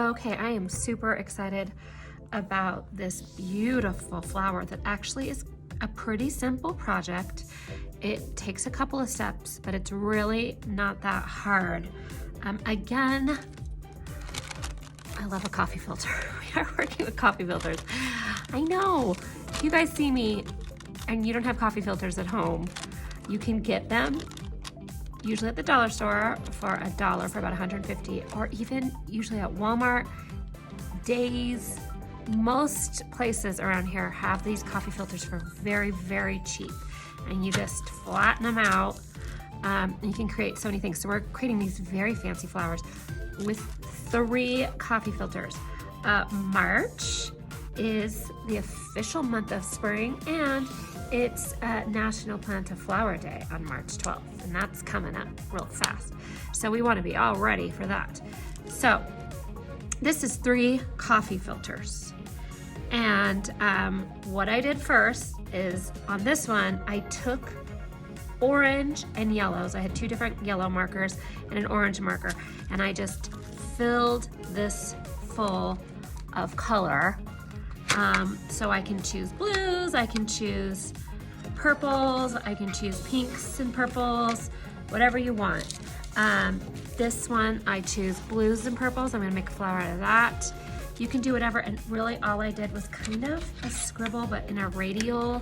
Okay, I am super excited about this beautiful flower that actually is a pretty simple project. It takes a couple of steps, but it's really not that hard. Again, I love a coffee filter. We are working with coffee filters. I know, if you guys see me and you don't have coffee filters at home, you can get them usually at the dollar store for $1 for about 150, or even usually at Walmart, Days. Most places around here have these coffee filters for very, very cheap. And you just flatten them out. And you can create so many things. So we're creating these very fancy flowers with 3 coffee filters. March is the official month of spring, and it's National Plant a Flower Day on March 12th, and that's coming up real fast. So we want to be all ready for that. So this is 3 coffee filters. And what I did first is on this one, I took orange and yellows. I had 2 different yellow markers and an orange marker, and I just filled this full of color. So I can choose blues, I can choose purples, I can choose pinks and purples, whatever you want. This one, I choose blues and purples. I'm gonna make a flower out of that. You can do whatever, and really all I did was kind of a scribble, but in a radial,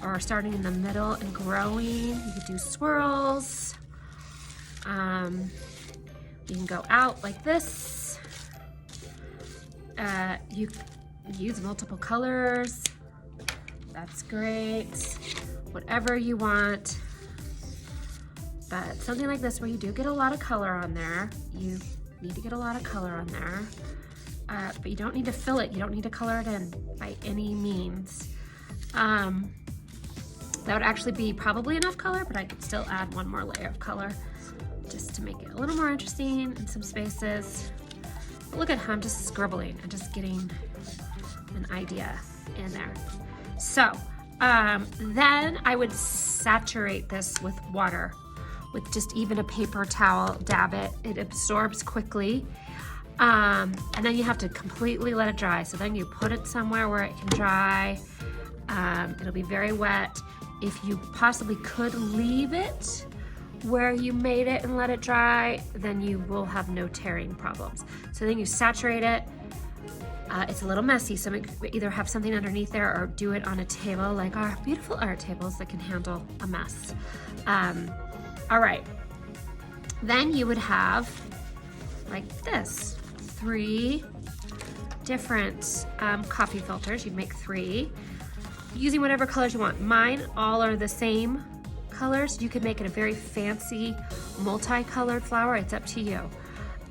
or starting in the middle and growing. You could do swirls. You can go out like this. You use multiple colors. That's great. Whatever you want. But something like this where you do get a lot of color on there. You need to get a lot of color on there. But you don't need to fill it. You don't need to color it in by any means. That would actually be probably enough color, but I could still add one more layer of color just to make it a little more interesting in some spaces. But look at how I'm just scribbling and just getting an idea in there. So then I would saturate this with water, with just even a paper towel, dab it. It absorbs quickly. And then you have to completely let it dry. So then you put it somewhere where it can dry. It'll be very wet. If you possibly could leave it where you made it and let it dry, then you will have no tearing problems. So then you saturate it. It's a little messy, so either have something underneath there or do it on a table like our beautiful art tables that can handle a mess. All right, then you would have like this, 3 different coffee filters. You'd make 3 using whatever colors you want. Mine all are the same colors. You could make it a very fancy multicolored flower. It's up to you.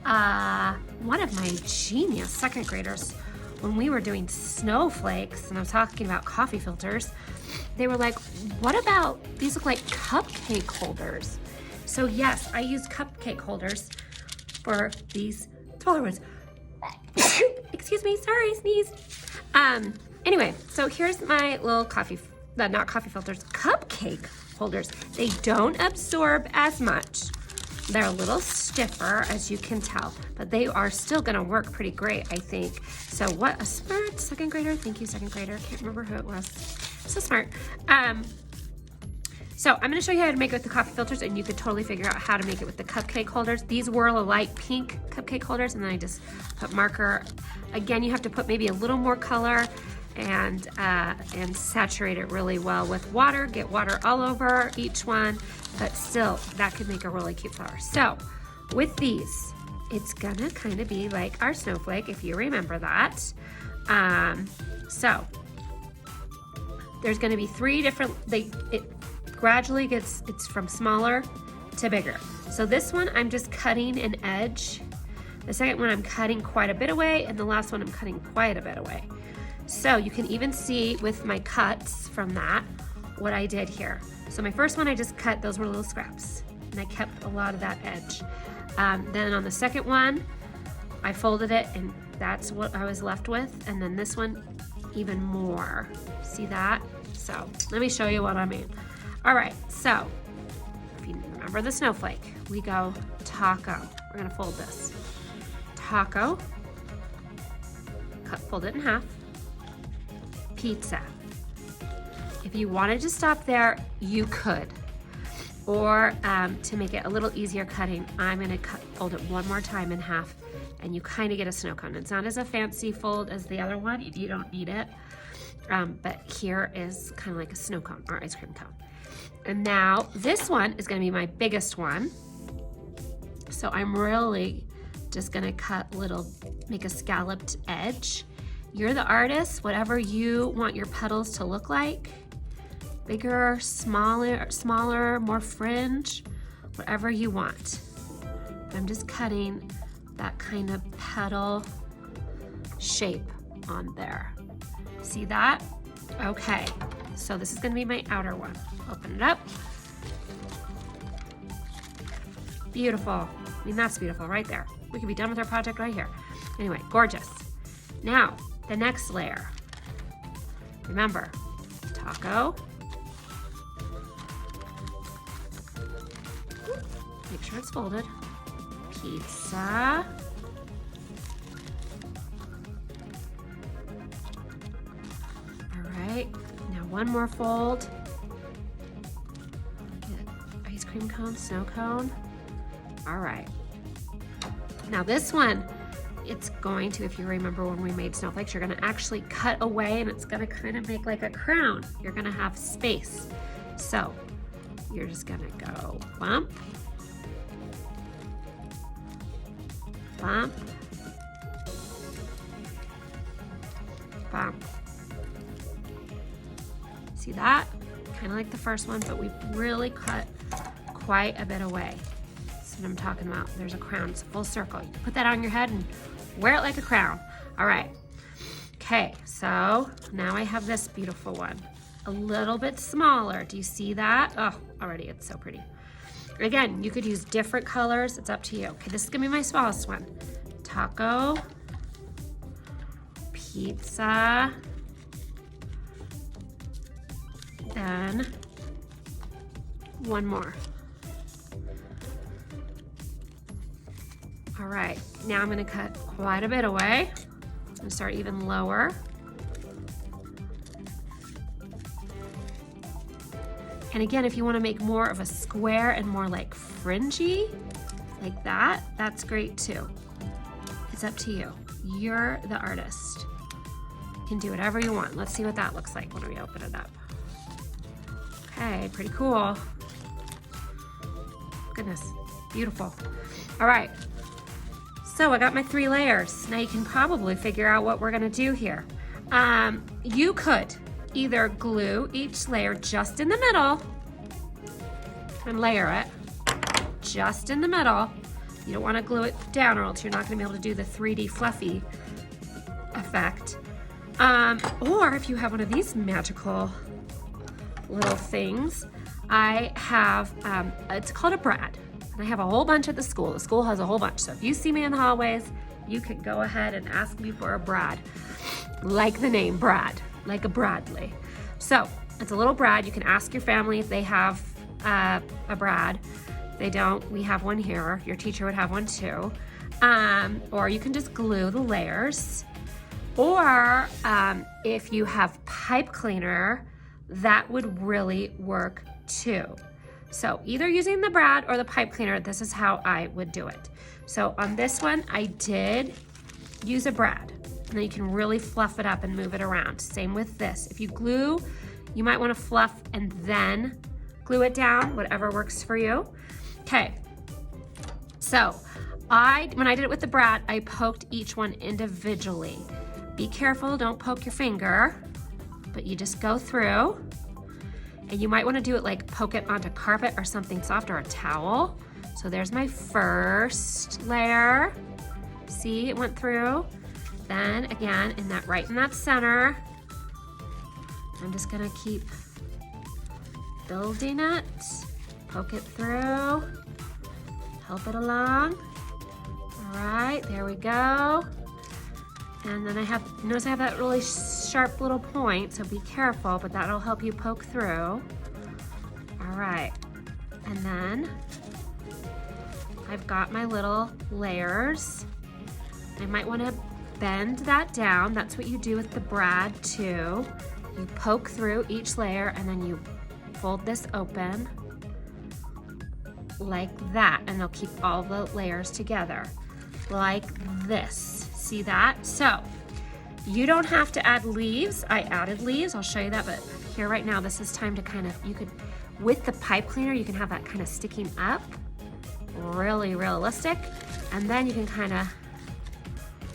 One of my genius 2nd graders, when we were doing snowflakes and I was talking about coffee filters, they were like, what about, these look like cupcake holders. So yes, I use cupcake holders for these smaller ones. Excuse me, sorry, sneeze. Anyway, so here's my little not coffee filters, cupcake holders. They don't absorb as much. They're a little stiffer, as you can tell, but they are still gonna work pretty great, I think. So what a smart 2nd grader. Thank you, 2nd grader. Can't remember who it was. So smart. So I'm gonna show you how to make it with the coffee filters, and you could totally figure out how to make it with the cupcake holders. These were a light pink cupcake holders, and then I just put marker. Again, you have to put maybe a little more color and saturate it really well with water. Get water all over each one, but still, that could make a really cute flower. So with these, it's gonna kind of be like our snowflake, if you remember that. So there's gonna be 3 different, it gradually it's from smaller to bigger. So this one, I'm just cutting an edge. The second one, I'm cutting quite a bit away, and the last one, I'm cutting quite a bit away. So you can even see with my cuts from that, what I did here. So my first one, I just cut, those were little scraps, and I kept a lot of that edge. Then on the second one, I folded it, and that's what I was left with. And then this one, even more. See that? So let me show you what I mean. All right, so if you remember the snowflake, we go taco. We're gonna fold this. Taco, fold it in half. Pizza. If you wanted to stop there, you could. Or to make it a little easier cutting, I'm gonna fold it one more time in half, and you kind of get a snow cone. It's not as a fancy fold as the other one. You don't need it. But here is kind of like a snow cone or ice cream cone. And now this one is gonna be my biggest one. So I'm really just gonna make a scalloped edge. You're the artist, whatever you want your petals to look like. Bigger, smaller, more fringe, whatever you want. I'm just cutting that kind of petal shape on there. See that? Okay, so this is gonna be my outer one. Open it up. Beautiful. I mean, that's beautiful right there. We could be done with our project right here. Anyway, gorgeous. Now, the next layer. Remember, taco. Make sure it's folded. Pizza. All right, now one more fold. Ice cream cone, snow cone. All right. Now this one, it's going to, if you remember when we made snowflakes, you're gonna actually cut away and it's gonna kind of make like a crown. You're gonna have space. So you're just gonna go bump, bump, bump. See that? Kind of like the first one, but we've really cut quite a bit away. That's what I'm talking about. There's a crown, it's a full circle. You put that on your head and wear it like a crown. All right. Okay, so now I have this beautiful one. A little bit smaller. Do you see that? Oh, already it's so pretty. Again, you could use different colors. It's up to you. Okay, this is gonna be my smallest one. Taco, pizza, then one more. All right, now I'm gonna cut quite a bit away. I'm gonna start even lower. And again, if you wanna make more of a square and more like fringy, like that, that's great too. It's up to you. You're the artist. You can do whatever you want. Let's see what that looks like when we open it up. Okay, pretty cool. Goodness, beautiful. All right, so I got my 3 layers. Now you can probably figure out what we're gonna do here. You could either glue each layer just in the middle and layer it just in the middle. You don't want to glue it down or else you're not going to be able to do the 3D fluffy effect. Or if you have one of these magical little things, I have, it's called a brad. And I have a whole bunch at the school. The school has a whole bunch. So if you see me in the hallways, you can go ahead and ask me for a brad. Like the name Brad, like a Bradley. So it's a little brad. You can ask your family if they have a brad. If they don't, we have one here. Your teacher would have one too. Or you can just glue the layers. Or if you have pipe cleaner, that would really work too. So either using the brad or the pipe cleaner, this is how I would do it. So on this one, I did use a brad. And then you can really fluff it up and move it around. Same with this. If you glue, you might want to fluff and then glue it down, whatever works for you. Okay, so when I did it with the brad, I poked each one individually. Be careful, don't poke your finger, but you just go through. And you might want to do it like poke it onto carpet or something soft or a towel. So there's my first layer. See, it went through. Then again, right in that center, I'm just gonna keep building it, poke it through, help it along. All right, there we go. And then notice I have that really sharp little point, so be careful, but that'll help you poke through. All right, and then I've got my little layers. I might want to bend that down. That's what you do with the brad too. You poke through each layer and then you fold this open like that, and they'll keep all the layers together like this. See that? So you don't have to add leaves. I added leaves, I'll show you that, but here right now, this is time to kind of, you could, with the pipe cleaner, you can have that kind of sticking up, really realistic. And then you can kind of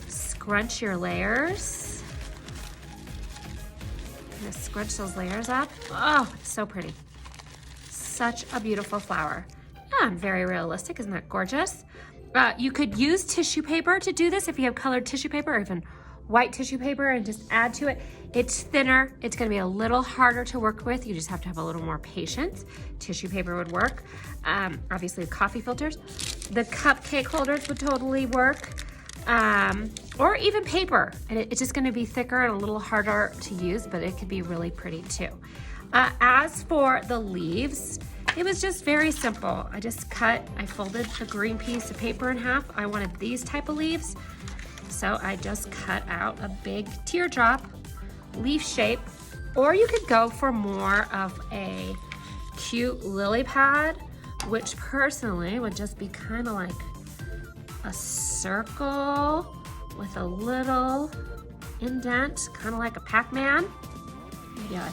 scrunch your layers. Kind of scrunch those layers up. Oh, it's so pretty. Such a beautiful flower. Yeah, and very realistic, isn't that gorgeous? You could use tissue paper to do this if you have colored tissue paper or even white tissue paper, and just add to it. It's thinner, it's gonna be a little harder to work with. You just have to have a little more patience. Tissue paper would work. Obviously coffee filters. The cupcake holders would totally work. Or even paper. And it's just gonna be thicker and a little harder to use, but it could be really pretty too. As for the leaves, it was just very simple. I folded the green piece of paper in half. I wanted these type of leaves. So I just cut out a big teardrop leaf shape, or you could go for more of a cute lily pad, which personally would just be kind of like a circle with a little indent, kind of like a Pac-Man. Maybe I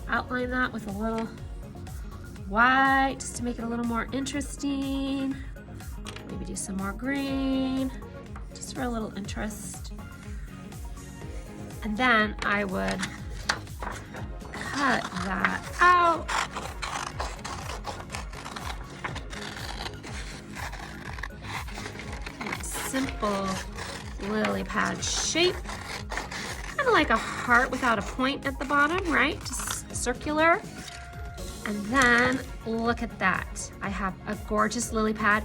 outline that with a little white just to make it a little more interesting. Maybe do some more green, just for a little interest. And then I would cut that out. Simple lily pad shape. Kind of like a heart without a point at the bottom, right? Just circular. And then look at that. I have a gorgeous lily pad.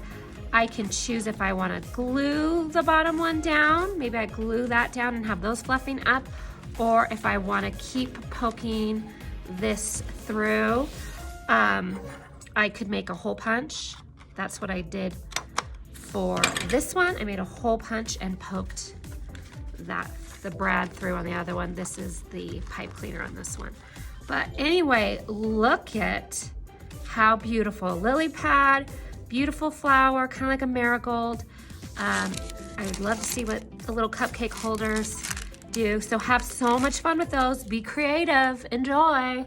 I can choose if I want to glue the bottom one down. Maybe I glue that down and have those fluffing up. Or if I want to keep poking this through, I could make a hole punch. That's what I did for this one. I made a hole punch and poked the brad through on the other one. This is the pipe cleaner on this one. But anyway, look at how beautiful. Lily pad, beautiful flower, kind of like a marigold. I'd love to see what the little cupcake holders do. So have so much fun with those. Be creative. Enjoy.